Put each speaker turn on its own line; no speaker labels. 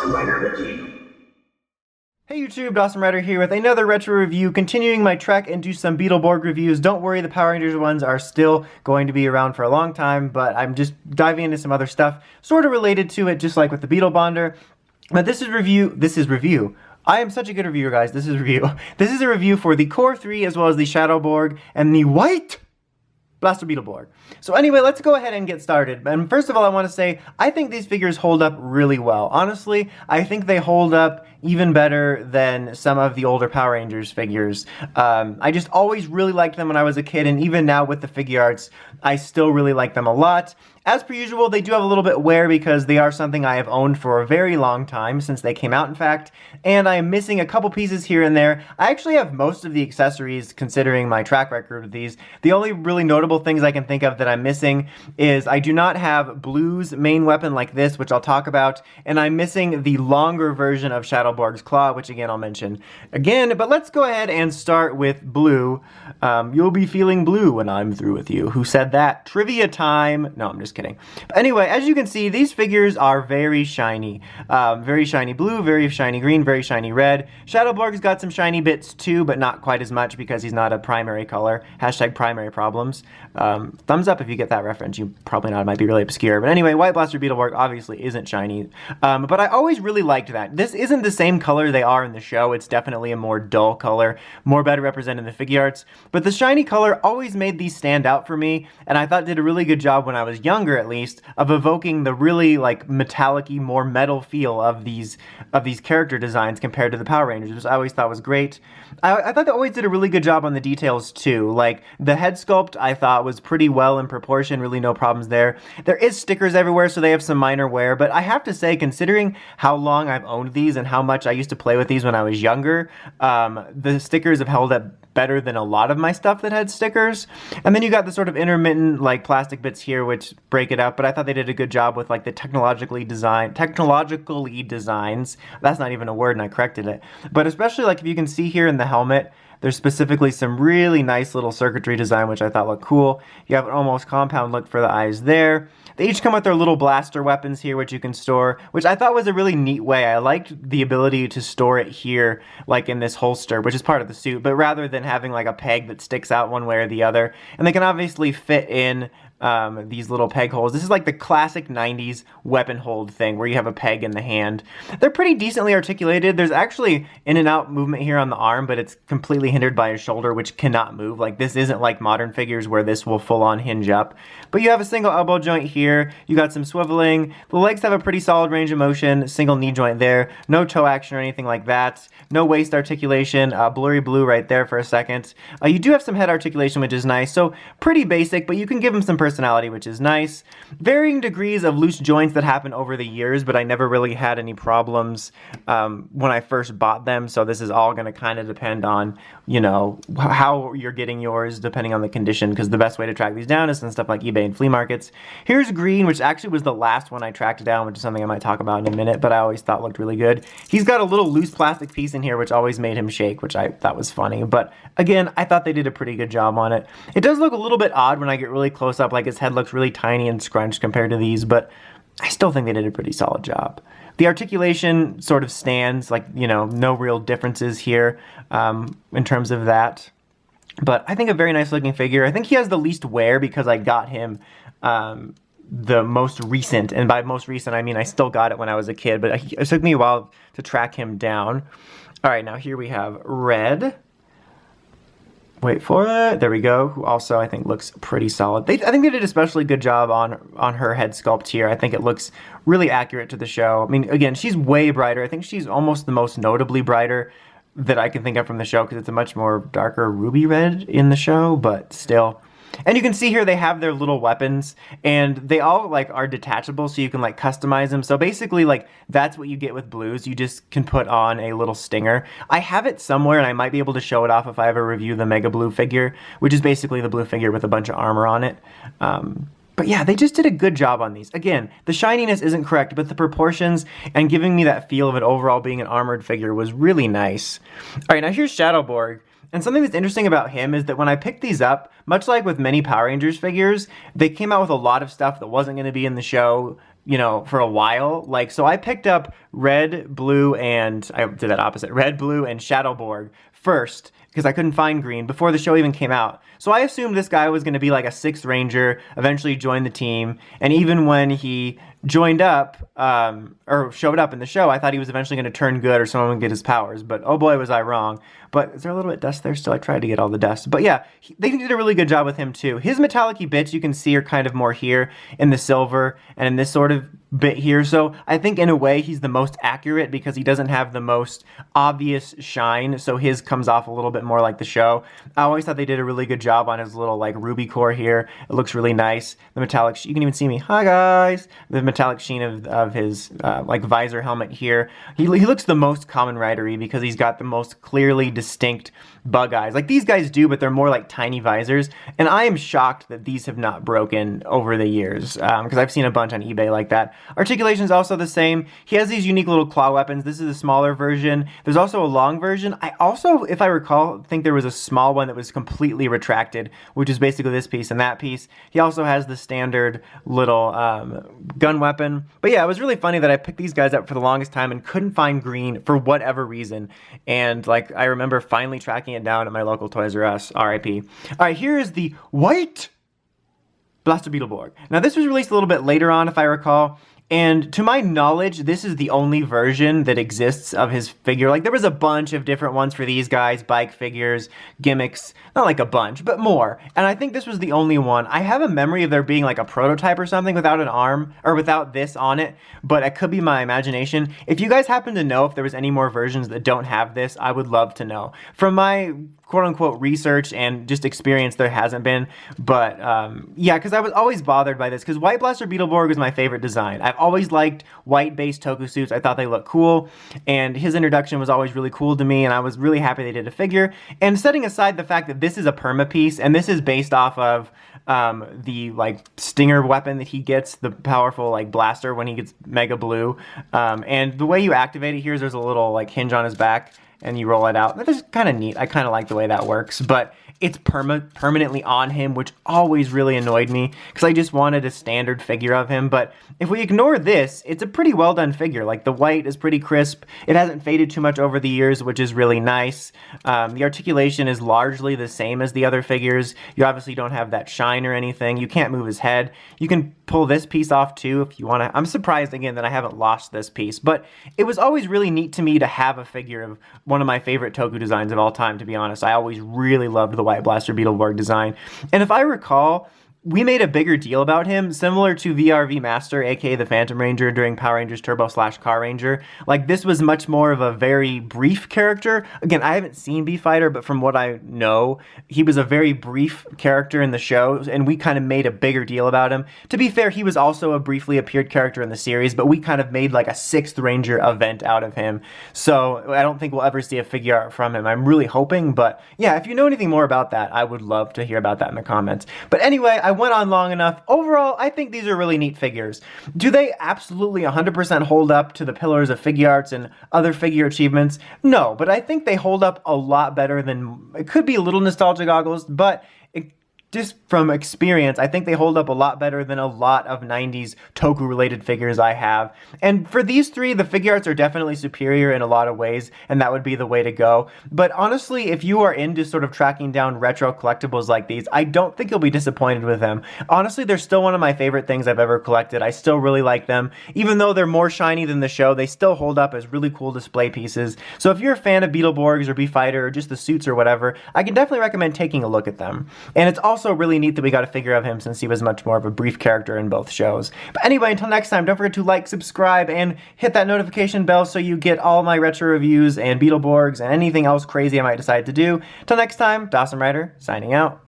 Dawson Rider with you.
Hey YouTube, Dawson Rider here with another retro review, continuing my trek into some BeetleBorg reviews. Don't worry, the Power Rangers ones are still going to be around for a long time, but I'm just diving into some other stuff sort of related to it, just like with the Beetle Bonder. But this is review. I am such a good reviewer, guys. This is review. This is a review for the Core 3 as well as the Shadow Borg and the White Blaster Beetleborg. So anyway, let's go ahead and get started. And first of all, I want to say, I think these figures hold up really well. Honestly, I think they hold up even better than some of the older Power Rangers figures. I just always really liked them when I was a kid, and even now with the figure arts, I still really like them a lot. As per usual, they do have a little bit wear because they are something I have owned for a very long time, since they came out in fact, and I am missing a couple pieces here and there. I actually have most of the accessories considering my track record with these. The only really notable things I can think of that I'm missing is I do not have Blue's main weapon like this, which I'll talk about, and I'm missing the longer version of Shadow Borg's claw, which again I'll mention again. But let's go ahead and start with Blue. You'll be feeling blue when I'm through with you. Who said that? Trivia time. No, I'm just kidding. But anyway, as you can see, these figures are very shiny. Very shiny blue, very shiny green, very shiny red. Shadow Borg's got some shiny bits too, but not quite as much because he's not a primary color. Hashtag primary problems. Thumbs up if you get that reference. You probably not, it might be really obscure. But anyway, White Blaster Beetleborg obviously isn't shiny. But I always really liked that. This isn't the same color they are in the show. It's definitely a more dull color, more better represented in the figure arts. But the shiny color always made these stand out for me, and I thought did a really good job when I was younger, at least, of evoking the really like metallic-y, more metal feel of these character designs compared to the Power Rangers, which I always thought was great. I thought they always did a really good job on the details too. Like the head sculpt I thought was pretty well in proportion, really no problems there. There is stickers everywhere, so they have some minor wear, but I have to say, considering how long I've owned these and how much I used to play with these when I was younger, the stickers have held up better than a lot of my stuff that had stickers. And then you got the sort of intermittent like plastic bits here which break it up, but I thought they did a good job with like the technologically designs. That's not even a word and I corrected it. But especially like if you can see here in the helmet, there's specifically some really nice little circuitry design which I thought looked cool. You have an almost compound look for the eyes there. They each come with their little blaster weapons here, which you can store, which I thought was a really neat way. I liked the ability to store it here, like in this holster, which is part of the suit, but rather than having like a peg that sticks out one way or the other. And they can obviously fit in these little peg holes. This is like the classic 90s weapon hold thing where you have a peg in the hand. They're pretty decently articulated. There's actually in and out movement here on the arm, but it's completely hindered by a shoulder which cannot move. Like this isn't like modern figures where this will full on hinge up. But you have a single elbow joint here. You got some swiveling. The legs have a pretty solid range of motion. Single knee joint there. No toe action or anything like that. No waist articulation. Blurry blue right there for a second. You do have some head articulation, which is nice. So pretty basic, but you can give them some personality, which is nice. Varying degrees of loose joints that happen over the years, but I never really had any problems when I first bought them. So this is all going to kind of depend on, you know, how you're getting yours depending on the condition, because the best way to track these down is in stuff like eBay and flea markets. Here's green, which actually was the last one I tracked down, which is something I might talk about in a minute, but I always thought looked really good. He's got a little loose plastic piece in here, which always made him shake, which I thought was funny. But again, I thought they did a pretty good job on it. It does look a little bit odd when I get really close up, like his head looks really tiny and scrunched compared to these, but I still think they did a pretty solid job. The articulation sort of stands, like, you know, no real differences here in terms of that. But I think a very nice looking figure. I think he has the least wear because I got him the most recent, and by most recent I mean I still got it when I was a kid, but it took me a while to track him down. All right, now here we have Red. Wait for it. There we go. Who also I think looks pretty solid. I think they did an especially good job on her head sculpt here. I think it looks really accurate to the show. I mean, again, she's way brighter. I think she's almost the most notably brighter that I can think of from the show because it's a much more darker ruby red in the show, but still. And you can see here they have their little weapons, and they all like are detachable, so you can like customize them. So basically, like that's what you get with Blues. You just can put on a little stinger. I have it somewhere, and I might be able to show it off if I ever review the Mega Blue figure, which is basically the blue figure with a bunch of armor on it. But yeah, they just did a good job on these. Again, the shininess isn't correct, but the proportions and giving me that feel of it overall being an armored figure was really nice. All right, now here's Shadow Borg. And something that's interesting about him is that when I picked these up, much like with many Power Rangers figures, they came out with a lot of stuff that wasn't going to be in the show you know, for a while. Like, so I picked up red, blue, and I did that opposite. Red, blue, and Shadow Borg first because I couldn't find green before the show even came out. So I assumed this guy was going to be like a 6th Ranger, eventually join the team. And even when he joined up, or showed up in the show, I thought he was eventually going to turn good or someone would get his powers. But oh boy, was I wrong. But is there a little bit of dust there still? I tried to get all the dust. But yeah, they did a really good job with him too. His metallic-y bits you can see are kind of more here in the silver and in this sort of bit here. So I think in a way he's the most accurate because he doesn't have the most obvious shine. So his comes off a little bit more like the show. I always thought they did a really good job on his little like ruby core here. It looks really nice. The metallic, you can even see me. Hi guys. The metallic sheen of his like visor helmet here. He looks the most Kamen Rider-y because he's got the most clearly distinct bug eyes. Like these guys do, but they're more like tiny visors. And I am shocked that these have not broken over the years because I've seen a bunch on eBay like that. Articulation is also the same. He has these unique little claw weapons. This is a smaller version. There's also a long version. I also, if I recall, think there was a small one that was completely retracted, which is basically this piece and that piece. He also has the standard little gun weapon. But yeah, it was really funny that I picked these guys up for the longest time and couldn't find green for whatever reason. And like I remember finally tracking it down at my local Toys R Us, RIP. All right, here is the White Blaster Beetleborg. Now this was released a little bit later on, if I recall. And to my knowledge, this is the only version that exists of his figure. Like, there was a bunch of different ones for these guys, bike figures, gimmicks, not like a bunch, but more. And I think this was the only one. I have a memory of there being like a prototype or something without an arm, or without this on it, but it could be my imagination. If you guys happen to know if there was any more versions that don't have this, I would love to know. From my quote-unquote research and just experience, there hasn't been, but yeah, because I was always bothered by this, because White Blaster Beetleborg was my favorite design. I've always liked white-based toku suits. I thought they looked cool, and his introduction was always really cool to me, and I was really happy they did a figure. And setting aside the fact that this is a perma piece, and this is based off of the like Stinger weapon that he gets, the powerful like blaster when he gets Mega Blue, and the way you activate it here is there's a little like hinge on his back, and you roll it out. That's kind of neat. I kind of like the way that works, but it's permanently on him, which always really annoyed me because I just wanted a standard figure of him. But if we ignore this, it's a pretty well done figure. Like the white is pretty crisp. It hasn't faded too much over the years, which is really nice. The articulation is largely the same as the other figures. You obviously don't have that shine or anything. You can't move his head. You can pull this piece off too if you want to. I'm surprised again that I haven't lost this piece, but it was always really neat to me to have a figure of one of my favorite toku designs of all time, to be honest. I always really loved the White Blaster Beetleborg design. And if I recall, we made a bigger deal about him, similar to VRV Master, aka the Phantom Ranger during Power Rangers Turbo / Car Ranger. Like, this was much more of a very brief character. Again, I haven't seen B-Fighter, but from what I know, he was a very brief character in the show, and we kind of made a bigger deal about him. To be fair, he was also a briefly appeared character in the series, but we kind of made like a 6th Ranger event out of him. So I don't think we'll ever see a figure art from him. I'm really hoping, but yeah, if you know anything more about that, I would love to hear about that in the comments. But anyway, I went on long enough. Overall, I think these are really neat figures. Do they absolutely 100% hold up to the pillars of figure arts and other figure achievements? No, but I think they hold up a lot better than, it could be a little nostalgia goggles, but just from experience, I think they hold up a lot better than a lot of 90s Toku-related figures I have. And for these three, the figure arts are definitely superior in a lot of ways, and that would be the way to go. But honestly, if you are into sort of tracking down retro collectibles like these, I don't think you'll be disappointed with them. Honestly, they're still one of my favorite things I've ever collected. I still really like them. Even though they're more shiny than the show, they still hold up as really cool display pieces. So if you're a fan of BeetleBorgs or B-Fighter or just the suits or whatever, I can definitely recommend taking a look at them. And it's also really neat that we got a figure of him since he was much more of a brief character in both shows. But anyway, until next time, don't forget to like, subscribe, and hit that notification bell so you get all my retro reviews and BeetleBorgs and anything else crazy I might decide to do. Till next time, Dawson Rider, signing out.